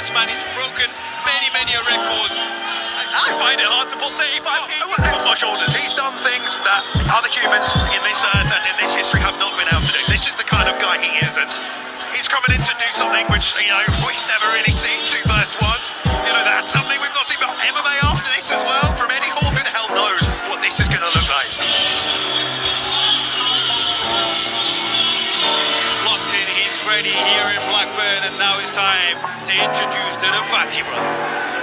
strongest man. He's broken many a records. I find it hard to put 35 kg on my shoulders. He's done things that other humans in this earth and in this history have not been able to do. This is the kind of guy he is, and he's coming in to do something which, you know, we've never really seen. 2 vs 1. You know, that's something we've not seen. But MMA after this as well, from Eddie Hall, who the hell knows what this is going to look like. Locked in, he's ready here in Blackburn, and now it's time to introduce the Neffati brothers.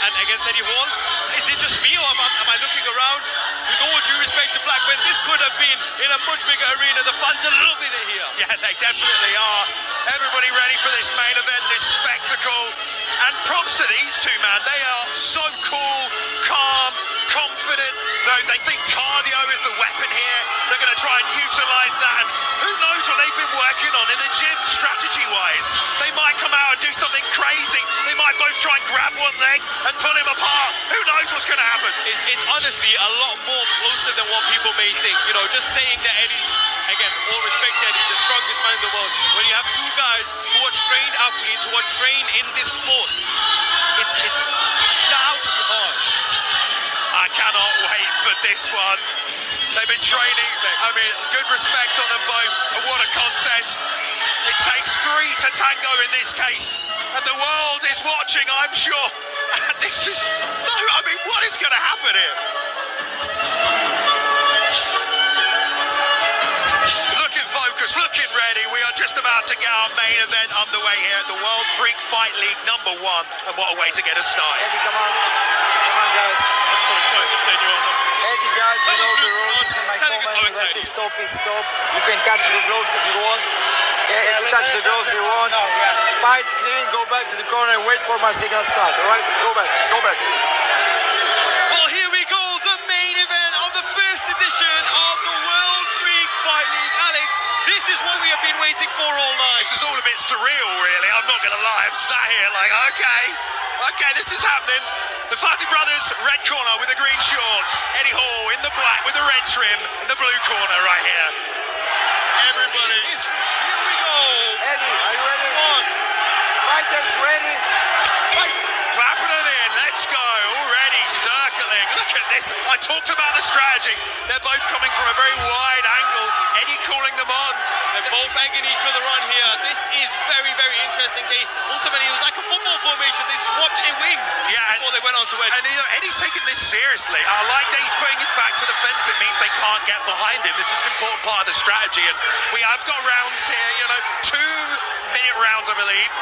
And against Eddie Hall, is it just me, or am I looking around? With all due respect to Blackburn, this could have been in a much bigger arena. The fans are loving it here. Yeah, they definitely are. Everybody ready for this main event, this spectacle. And props to these two, man. They are so cool, calm, confident. They think cardio is the weapon here. They're going to try and utilise that. And who knows what they've been working on in the gym, strategy-wise. They might come out and do something crazy. They might both try and grab one leg and pull him apart. Who knows what's going to happen? It's honestly a lot more closer than what people may think. You know, just saying that Eddie, again, all respect to Eddie, the strongest man in the world. When you have two guys who are trained athletes, who are trained in this sport, it's down to be hard. I cannot wait for this one. They've been training, I mean, good respect on them both. And what a contest. It takes 3 to tango in this case. And the world is watching, I'm sure. And this is, no, I mean, what is going to happen here? Looking focused, looking ready. We are just about to get our main event underway here at the World Freak Fight League #1. And what a way to get us started. Eddie, come on. Come on, guys. Sorry, just letting you on. Eddie, guys, you know the rules. In my comment, rest is stop is stop. You can touch the gloves if you want. Yeah, if you touch the gloves you want. Fight clean, go back to the corner and wait for my signal start, alright? Go back, go back. Well, here we go, the main event of the first edition of the World Freak Fight League. Alex, this is what we have been waiting for all night. This is all a bit surreal, really. I'm not going to lie. I'm sat here like, okay, this is happening. The Neffati brothers, red corner with the green shorts. Eddie Hall in the black with the red trim in the blue corner right here. Everybody. Here we go. Eddie, are you ready? Come on. Fighters ready? Fight! Clapping them in. Let's go. Already circling. Look at this. I talked about the strategy. They're both coming from a very wide angle. Eddie calling them on. They're both egging each other on here. This is very interesting. Ultimately, it was like a football formation. They swapped in wings before they went on to Eddie. And you know, Eddie's taking this seriously. I like that he's putting his back to the fence. It means they can't get behind him. This is an important part of the strategy. And we have got rounds here, you know, 2-minute rounds, I believe.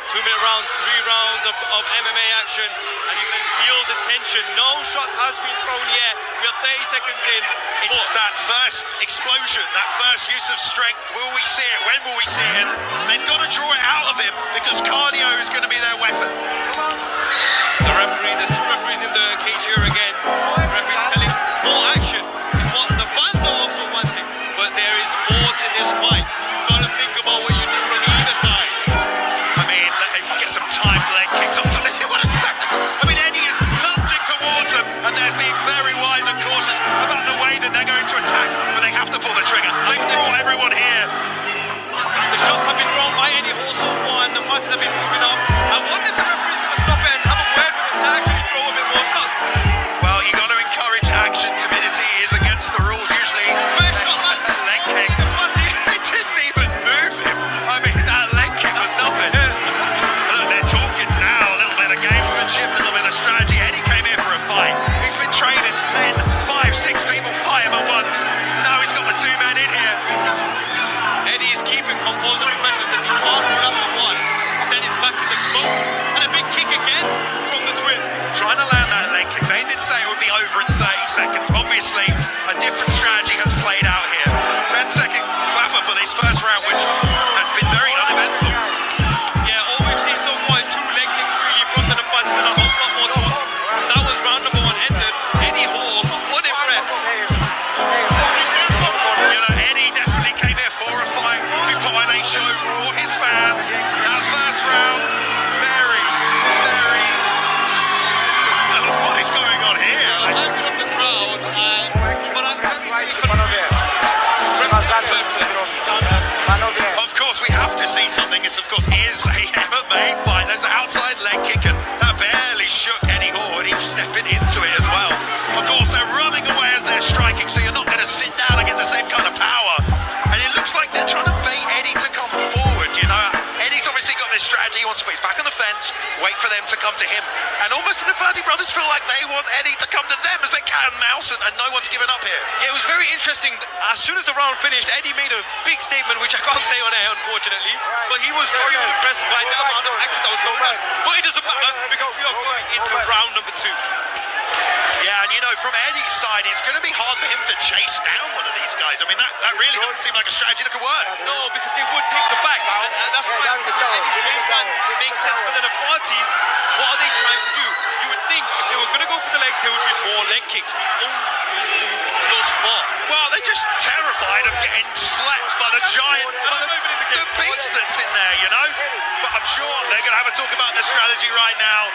2-minute rounds, 3 rounds of MMA action, and you can feel the tension. No shot has been thrown yet. We are 30 seconds in. It's that first explosion, that first use of strength. Will we see it? When will we see it? And they've got to draw it out of him because cardio is going to be their weapon. The referee, there's 2 referees in the cage here again. The referee's telling more action is what the fans are also wanting, but there is more to this fight. You've got to think composure and pressure because he can't pull up the one. Then his back is exposed. And a big kick again from the twin. Trying to land that leg kick. They did say it would be over in 30 seconds. Obviously, a different strategy has played out here. 10-second clapper for this first round, which has been very uneventful. Yeah, all we've seen so far is 2 leg kicks really from the Neffati and a whole lot more to come. That was round number 1 ended. Eddie Hall, unimpressed. You know, Eddie definitely came here for a fight to put on a show for all his fans. That first round, very, very... What is going on here? I'm happy with the crowd, but I'm very Of course, we have to see something. This, of course, is a MMA fight. There's an outside leg kick, and that barely shook Eddie Hall, and he's stepping into it as well. Of course, they're running away as they're striking, so you're not going to sit down and get the same kind of power. And it looks like they're trying to bait Eddie to come forward, you know. Eddie's obviously got this strategy. He wants to put his back on the fence, wait for them to come to him. And almost the Neffati brothers feel like they want Eddie to come to them as they cat and mouse, and no one's given up here. Yeah, it was very interesting. As soon as the round finished, Eddie made a big statement, which I can't say on air, unfortunately. But he was very impressed by the amount of action that was going on. But it doesn't matter because we are going into round number 2. Yeah, and you know, from Eddie's side, it's going to be hard for him to chase down one of these guys. I mean, that really doesn't seem like a strategy that could work. No, because they would take the back, and that's why Eddie's game plan makes sense for the Neffatis. What are they trying to do? You would think if they were going to go for the legs, there would be more leg kicks. We only to those spot. Well, they're just terrified of getting slapped by the giant, by the beast that's in there, you know? But I'm sure they're going to have a talk about their strategy right now.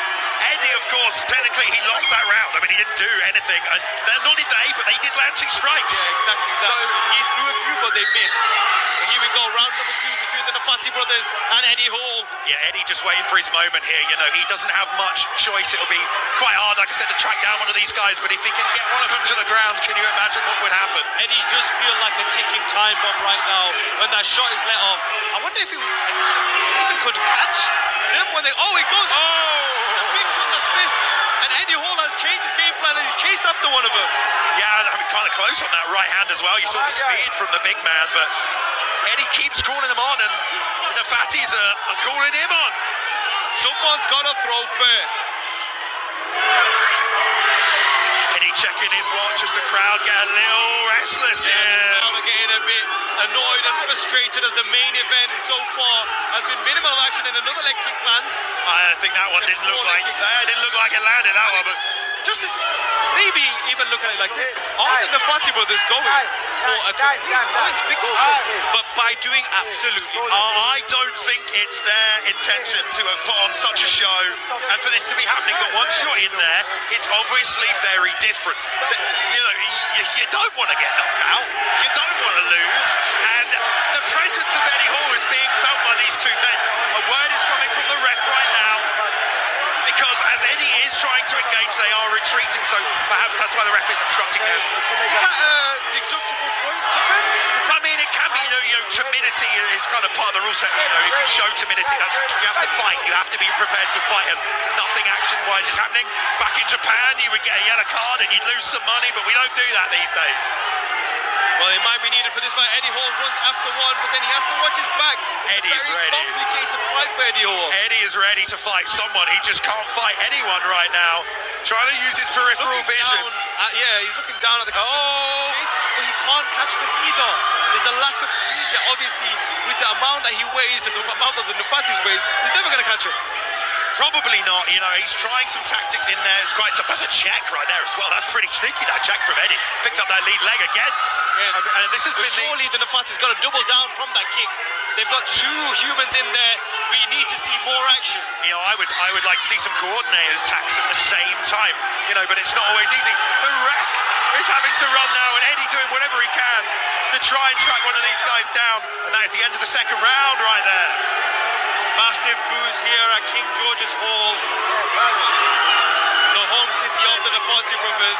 Eddie, of course, technically he lost that round. I mean, he didn't do anything. And nor did they, but they did land 2 strikes. Yeah, exactly. So he threw a few, but they missed. But here we go, round number 2 between the Neffati brothers and Eddie Hall. Yeah, Eddie just waiting for his moment here. You know, he doesn't have much choice. It'll be quite hard, like I said, to track down one of these guys. But if he can get one of them to the ground, can you imagine what would happen? Eddie does feel like a ticking time bomb right now when that shot is let off. I wonder if he even could catch them when they... Oh, it goes... Oh! A big shot that's missed. And Eddie Hall has changed his game plan and he's chased after one of them. Yeah, I mean, kind of close on that right hand as well. You saw the speed from the big man, but Eddie keeps calling him on, and the Neffatis are calling him on. Someone's got to throw first. Eddie checking his watch as the crowd get a little restless here. The crowd are getting a bit annoyed and frustrated as the main event so far has been minimal action in another leg kick lands. I think that one didn't look like it landed, that one, but just maybe even looking at it like this, are the Neffati brothers going for a complete points victory? But by doing absolutely I don't think it's their intention to have put on such a show and for this to be happening, but once you're in there, it's obviously very different. You know, you don't want to get knocked out, you don't want to lose, and the presence of Eddie Hall is being felt by these 2 men. A word is coming from the ref right now, because as Eddie is trying to engage, they are retreating, so perhaps that's why the ref is instructing them. Is that a deductible points offence? I mean, it can be, you know, timidity is kind of part of the rule set. You know, if you show timidity, you have to fight. You have to be prepared to fight, and nothing action-wise is happening. Back in Japan, you would get a yellow card and you'd lose some money, but we don't do that these days. Well, it might be needed for this fight. Eddie Hall runs after one, but then he has to watch his back. Eddie's ready. Complicated fight for Eddie Hall. Eddie is ready to fight someone. He just can't fight anyone right now. Trying to use his peripheral vision. Yeah, he's looking down at the face, but he can't catch them either. There's a lack of speed there. Obviously, with the amount that he weighs and the amount that the Neffatis weighs, he's never going to catch him. Probably not, you know, he's trying some tactics in there. It's quite tough. That's a check right there as well. That's pretty sneaky, that check from Eddie. Picked up that lead leg again. Yeah. And this has been surely the Neffati's got to double down from that kick. They've got 2 humans in there. We need to see more action. You know, I would like to see some coordinated attacks at the same time, you know, but it's not always easy. The ref is having to run now, and Eddie doing whatever he can to try and track one of these guys down. And that is the end of the 2nd round right there. Massive boos here at King George's Hall, the home city of the Neffati brothers.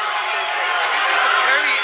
This is a very,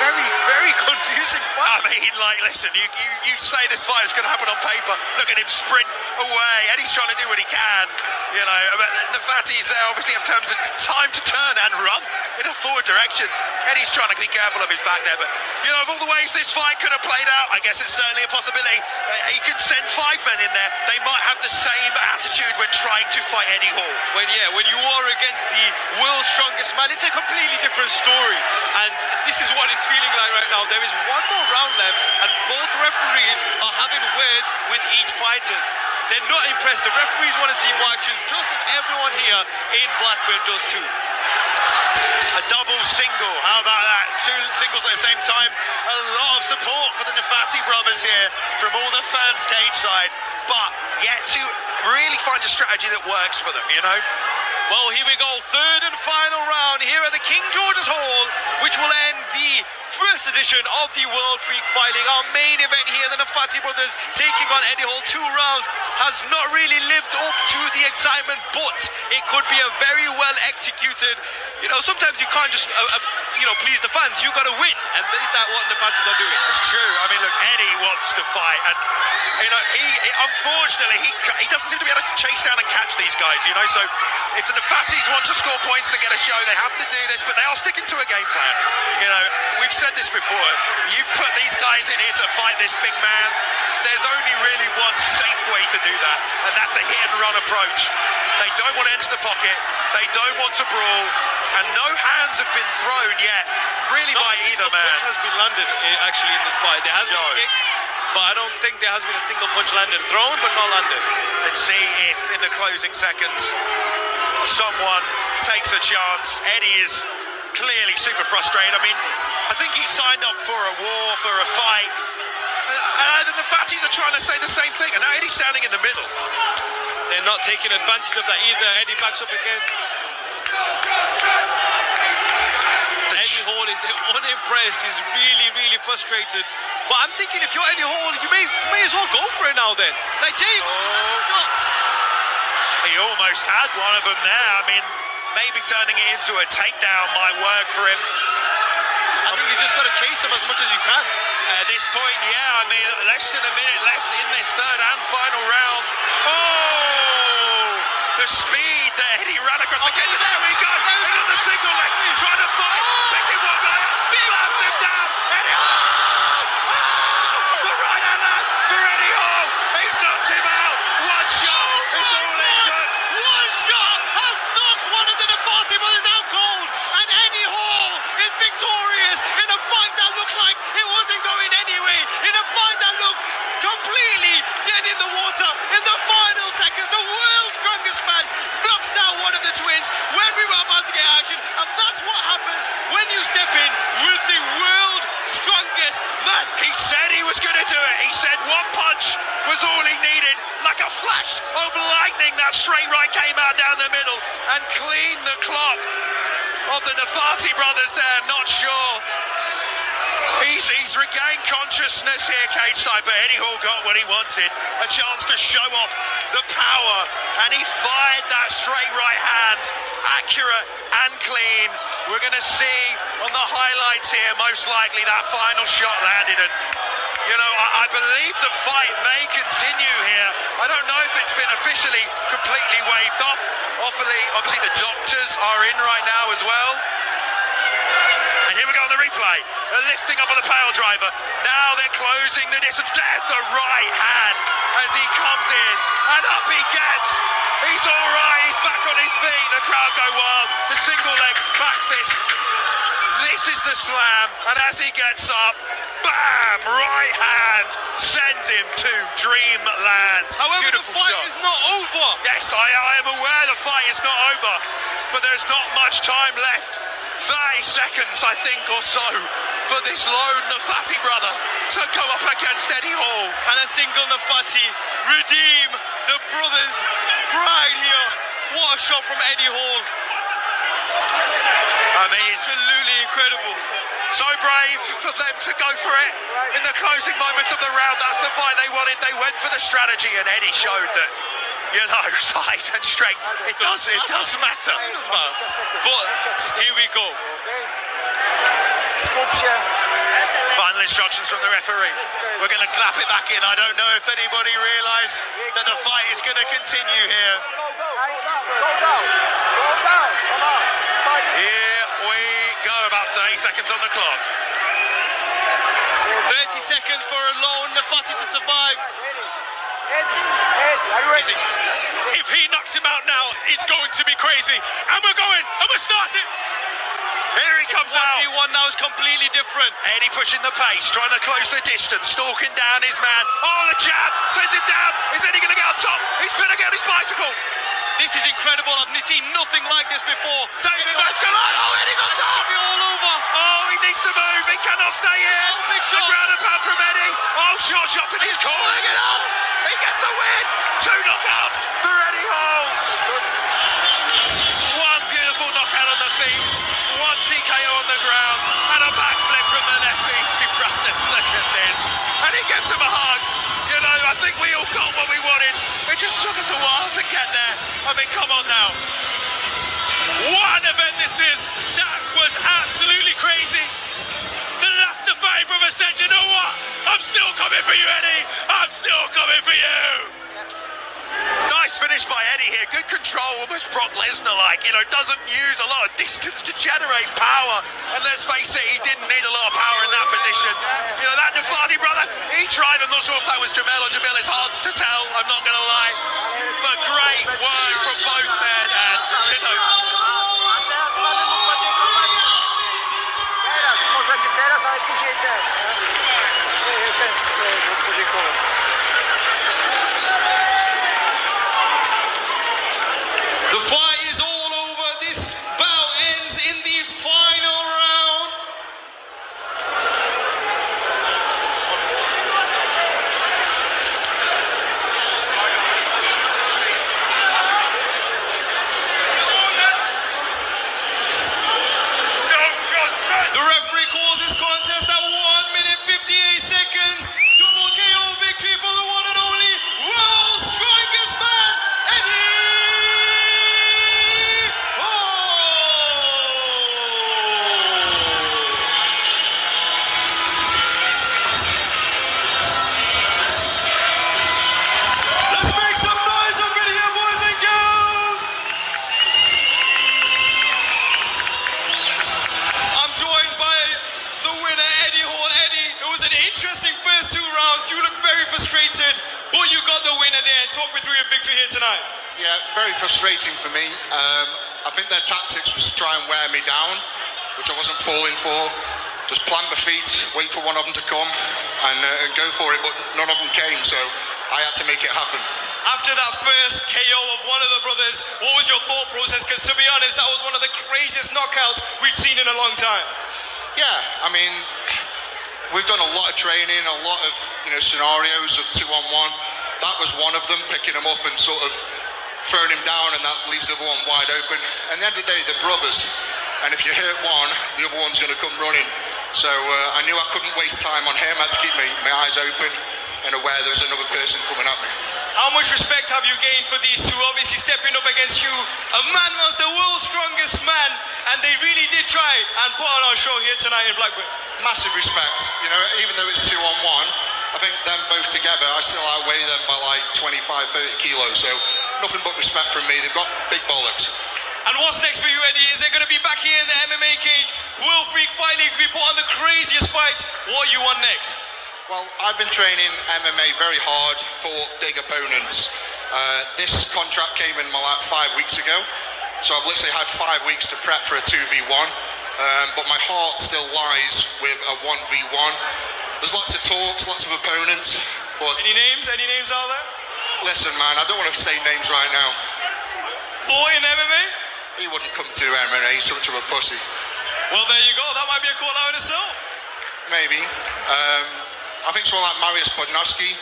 very, very confusing fight. I mean, like, listen, you say this fight is going to happen on paper. Look at him sprint away. Eddie's trying to do what he can, you know. But Neffati's there, obviously, in terms of time to turn and run in a forward direction. Eddie's trying to be careful of his back there. But, you know, of all the ways this fight could have played out, I guess it's certainly a possibility. He could send 5 men in there. They might have the same attitude when trying to fight Eddie Hall. When you are against the world's strongest man, it's a completely different story. And this is what it's feeling like right now. There is one more round left, and both referees are having words with each fighter. They're not impressed. The referees want to see more action, just as everyone here in Blackburn does too. A double single, how about that? 2 singles at the same time. A lot of support for the Neffati brothers here from all the fans cage side, but yet to really find a strategy that works for them, you know? Well, here we go, 3rd and final round here at the King George's Hall, which will end the first edition of the World Freak Fight League. Our main event here, the Neffati brothers taking on Eddie Hall. 2 rounds has not really lived up to the excitement, but it could be a very well executed. You know, sometimes you can't just, please the fans. You got to win, and is that what Neffatis are doing? It's true. I mean, look, Eddie wants to fight, and you know, he unfortunately he doesn't seem to be able to chase down and catch these guys. You know, so if the Neffatis want to score points and get a show, they have to do this, but they are sticking to a game plan. You know, we've said this before. You've put these guys in here to fight this big man. There's only really one safe way to do that, and that's a hit and run approach. They don't want to enter the pocket. They don't want to brawl, and no hands have been thrown yet, really, by either man. Punch has been landed actually in this fight. There has been kicks, but I don't think there has been a single punch landed. Thrown, but not landed. Let's see if in the closing seconds someone takes a chance. Eddie is clearly super frustrated. I mean, I think he signed up for a war, for a fight. The Neffatis are trying to say the same thing, and now Eddie's standing in the middle. They're not taking advantage of that either. Eddie backs up again. Eddie Hall is unimpressed. He's really, really frustrated. But I'm thinking, if you're Eddie Hall, you may as well go for it now then. Like, Jay, he almost had one of them there. I mean, maybe turning it into a takedown might work for him. I think you just got to chase him as much as you can. At this point, yeah, I mean, less than a minute left in this 3rd and final round. Oh, the speed that Eddie ran across the cage. There we go. He's on the single leg, trying to fight. Picking one guy up, slams him down. Eddie Hall! Oh, the right hand land for Eddie Hall. He's knocked him out. One shot is all it took. One shot has knocked one of the Neffati brothers out cold, and Eddie Hall is victorious in a fight that looked like it wasn't going anyway, in a fight that looked completely dead in the water. In the final seconds, the world's strongest man knocks out one of the twins when we were about to get action, and that's what happens when you step in with the world's strongest man. He said he was going to do it. He said one punch was all he needed. Like a flash of lightning, that straight right came out down the middle and cleaned the clock of the Neffati brothers there. Not sure. He's regained consciousness here, cage side, but Eddie Hall got what he wanted. A chance to show off the power, and he fired that straight right hand. Accurate and clean. We're going to see on the highlights here, most likely, that final shot landed. And, you know, I believe the fight may continue here. I don't know if it's been officially completely waved off. Obviously, the doctors are in right now as well. And here we go on the replay. They're lifting up on the pile driver. Now they're closing the distance. There's the right hand as he comes in. And up he gets. He's all right. He's back on his feet. The crowd go wild. The single leg back fist. This is the slam. And as he gets up, bam! Right hand sends him to dreamland. However, beautiful the fight shot. is not over. Yes, I am aware the fight is not over. But there's not much time left. 30 seconds, I think, or so, for this lone Neffati brother to go up against Eddie Hall. Can a single Neffati redeem the brothers' pride here? What a shot from Eddie Hall. I mean, absolutely incredible. So brave for them to go for it in the closing moments of the round. That's the fight they wanted. They went for the strategy, and Eddie showed that, you know, size and strength, it does matter. But here we go. skup się. Final instructions from the referee. We're going to clap it back in. I don't know if anybody realised that the fight is going to continue here. Go down. Come on. Here we go. About 30 seconds on the clock. 30 seconds for a lone Neffati to survive. Eddie, are you ready? If he knocks him out now, it's going to be crazy. And we're starting. Here he comes out. 1v1 now is completely different. Eddie pushing the pace, trying to close the distance, stalking down his man. Oh, the jab, sends him down. Is Eddie going to get on top? He's going to get on his bicycle. This is incredible. I've seen nothing like this before. David Vasquez, oh, Eddie's on top. Be all over. Oh, he needs to move. He cannot stay here. Oh, big A shot. ground and pound from Eddie. Oh, short shots and he's calling it up. He gets the win. 2 knockouts for Eddie Hall. One beautiful knockout on the feet. One TKO on the ground. And a backflip from the left feet to Brandon. Look at this. And he gives him a hug. You know, I think we all got what we wanted. It just took us a while to get there. I mean, come on now. What an event this is. That was absolutely crazy. The last Neffati brother said, you know what? I'm still coming for you, Eddie. I'm still coming for you. Nice finish by Eddie here. Good control, almost Brock Lesnar-like. You know, doesn't use a lot of distance to generate power. And let's face it, he didn't need a lot of power in that position. You know, that Neffati brother, he tried. I'm not sure if that was Jamel or Jamil. It's hard to tell, I'm not going to lie. But great work from both men. And, you know, Możecie teraz, ale później też. Ten podziękował. The fight is all over. This bout ends in the final round. The referee calls this contest at 1 minute 58 seconds. Double KO victory for the one and only world's strongest man, Eddie. Let's make some noise up in here, boys and girls. I'm joined by the winner, Eddie Hall. Eddie, it was an interesting first 2 rounds. You look very frustrated, but you got the winner there. Talk me through your victory here tonight. Yeah, very frustrating for me. I think their tactics was to try and wear me down, which I wasn't falling for. Just plant my feet, wait for one of them to come, and go for it, but none of them came, so I had to make it happen. After that first KO of one of the brothers, what was your thought process? Because to be honest, that was one of the craziest knockouts we've seen in a long time. Yeah, I mean, we've done a lot of training, a lot of scenarios of 2-on-1. That was one of them, picking him up and sort of throwing him down, and that leaves the other one wide open. And at the end of the day, they're brothers, and if you hurt one, the other one's going to come running. So I knew I couldn't waste time on him. I had to keep my eyes open and aware there was another person coming at me. How much respect have you gained for these two? Obviously stepping up against you. A man was the world's strongest man, and they really did try and put on our show here tonight in Blackburn. Massive respect. Even though it's 2-on-1, I think them both together, I still outweigh them by like 25, 30 kilos. So nothing but respect from me. They've got big bollocks. And what's next for you, Eddie? Is it going to be back here in the MMA cage? Will Freak Fight League be put on the craziest fights? What you want next? Well, I've been training MMA very hard for big opponents. This contract came in my lap 5 weeks ago, so I've literally had 5 weeks to prep for a 2v1, but my heart still lies with a 1v1. There's lots of talks, lots of opponents, but... Any names? Any names out there? Listen, man, I don't want to say names right now. Thought in MMA? He wouldn't come to MMA, he's such a pussy. Well, there you go. That might be a call out in itself. Maybe. I think someone like Mariusz Podnowski.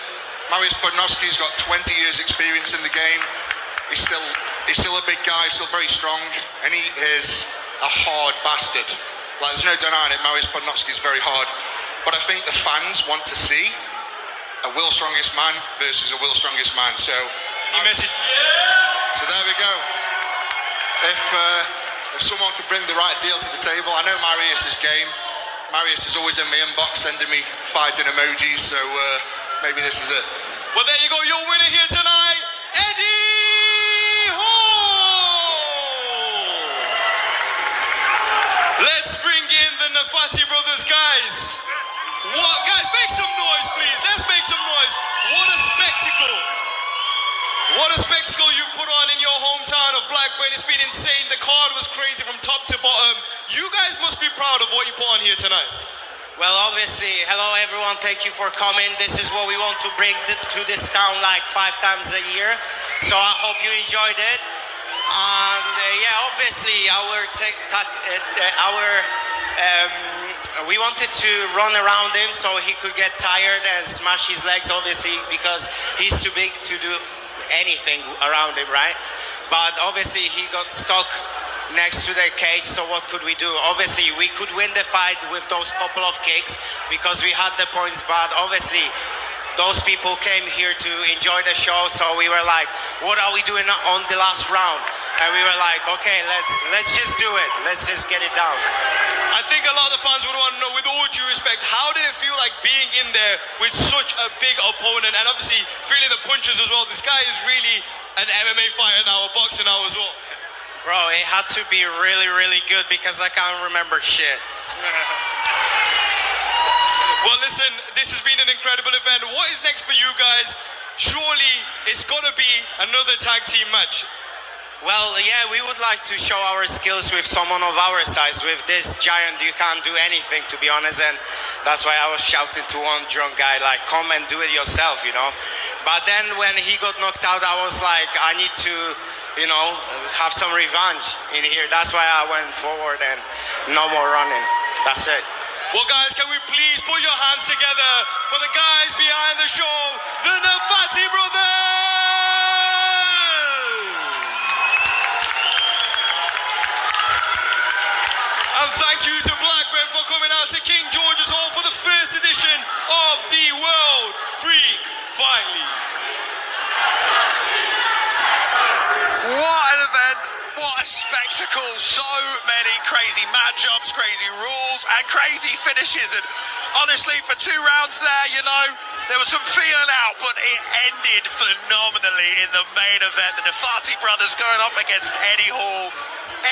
Mariusz Podnowski's got 20 years experience in the game. He's still a big guy, still very strong, and he is a hard bastard. Like, there's no denying it, Mariusz Podnowski is very hard. But I think the fans want to see a Will Strongest Man versus a Will Strongest Man. So, Any message? so there we go. If someone could bring the right deal to the table, I know Mariusz is game. Marius is always in my inbox sending me fighting emojis, so maybe this is it. Well, there you go, your winner here tonight, Eddie Hall! Let's bring in the Neffati brothers, guys. What, guys, make some noise, please. Let's make some noise. What a spectacle. What a spectacle you put on in your hometown of Blackburn. It's been insane. The card was crazy from top to bottom. You guys must be proud of what you put on here tonight. Well, obviously, hello everyone, thank you for coming. This is what we want to bring to this town like 5 times a year. So I hope you enjoyed it. And yeah, obviously we wanted to run around him so he could get tired and smash his legs, obviously, because he's too big to do anything around him, right? But obviously he got stuck next to the cage, so what could we do? Obviously we could win the fight with those couple of kicks because we had the points, but obviously those people came here to enjoy the show, so we were like, what are we doing on the last round? And we were like, okay, let's just do it, let's just get it down. I think a lot of the fans would want to know, with all due respect, how did it feel like being in there with such a big opponent and obviously feeling the punches as well? This guy is really an MMA fighter now, a boxer now as well. Bro, it had to be really, really good because I can't remember shit. Well, listen, this has been an incredible event. What is next for you guys? Surely it's got to be another tag team match. Well, yeah, we would like to show our skills with someone of our size. With this giant, you can't do anything, to be honest, and that's why I was shouting to one drunk guy, like, come and do it yourself, you know? But then when he got knocked out, I was like, I need to, you know, have some revenge in here. That's why I went forward and no more running. That's it. Well, guys, can we please put your hands together for the guys behind the show, the Neffati brothers! And thank you to Blackburn for coming out to King George's Hall for the first edition of the World Freak Fight League. What an event, what a spectacle, so many crazy matchups, crazy rules and crazy finishes, and honestly for 2 rounds there, you know, there was some feeling out, but it ended phenomenally in the main event. The Neffati brothers going up against Eddie Hall.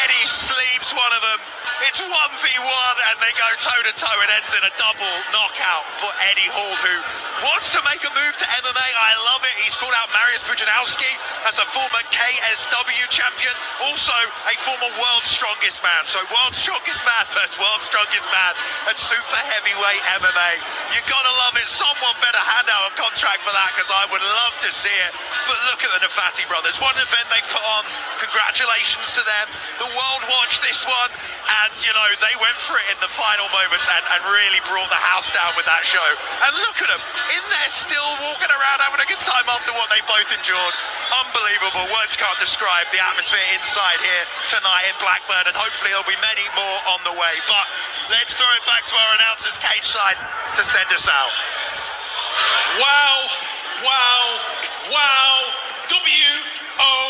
Eddie sleeps one of them. It's 1v1 and they go toe-to-toe. It ends in a double knockout for Eddie Hall, who wants to make a move to MMA. I love it. He's called out Marius Pujanowski as a former KSW champion, also a former World's Strongest Man. So World's Strongest Man versus World's Strongest Man at super heavyweight MMA. You gotta love it. Someone better hand out a contract for that, because I would love to see it. But look at the Neffati brothers. What an event they put on. Congratulations to them. The world watched this one, and you know, they went for it in the final moments and really brought the house down with that show. And look at them in there still walking around having a good time after what they both endured. Unbelievable. Words can't describe the atmosphere inside here tonight in Blackburn, and hopefully there'll be many more on the way. But let's throw it back to our announcers cage side to send us out. Wow, wow, wow, W-O-W.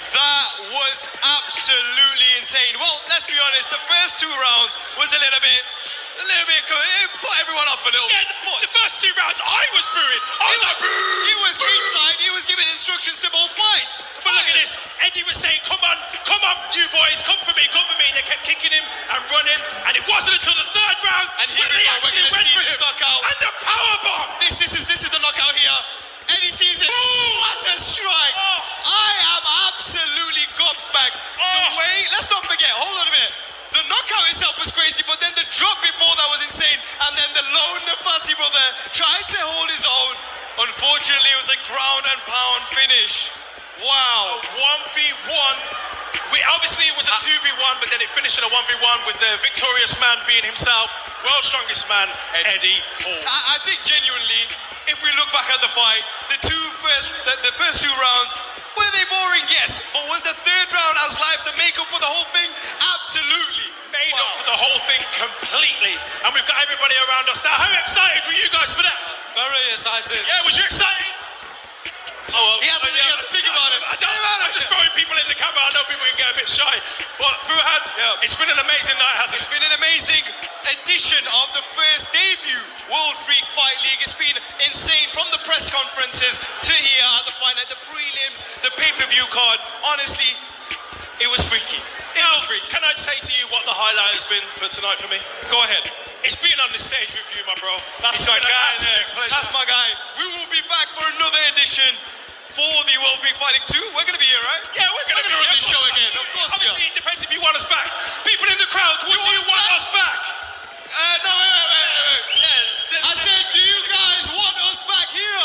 That was absolutely insane. Well, let's be honest, the first 2 rounds was a little bit, it put everyone off a little. Yeah, the first 2 rounds, I was booing. I was like, boo! He was ringside, he was giving instructions to both fights. But look at this, Eddie was saying, come on, you boys, come for me. They kept kicking him and running, and it wasn't until the 3rd round And here when we they go, we're actually gonna went see for this him. knockout. And the powerbomb! This is the knockout here. Eddie sees it. What a strike! I am absolutely gobsmacked. The way, let's not forget, hold on a minute. The knockout itself was crazy, but then the drop before that was insane. And then the lone Neffati brother tried to hold his own. Unfortunately, it was a ground and pound finish. Wow. 1v1. Obviously it was a 2v1, but then it finished in a 1v1 with the victorious man being himself, world's strongest man, Eddie Hall. I think genuinely, if we look back at the fight, the first 2 rounds, were they boring? Yes. But was the 3rd round as live to make up for the whole thing? Absolutely. Made up for the whole thing completely. And we've got everybody around us now. How excited were you guys for that? Very excited. Yeah, was you excited? Oh, well, He has to think about it. I'm just throwing people in the camera. I know people can get a bit shy. But Fuhad, it's been an amazing night, hasn't it? It's been an amazing edition of the first debut World Freak Fight League. It's been insane from the press conferences to here at the fight night, the prelims, the pay-per-view card. Honestly, it was freaky. Can I say to you what the highlight has been for tonight for me? Go ahead. It's being on the stage with you, my bro. That's my guy there. That's my guy. We will be back for another edition for the World Freak Fight League 2. We're going to be here, right? Yeah, we're going to run this show again. Of course we are. Obviously, it depends if you want us back. People in the crowd, would you want us back? No, wait. I said, do you guys want us back here?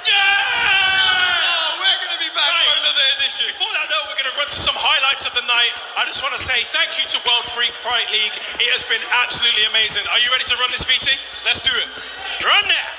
Yeah! We're going to be back for another edition. Before that, though, we're going to run to some highlights of the night. I just want to say thank you to World Freak Fight League. It has been absolutely amazing. Are you ready to run this, VT? Let's do it. Run that!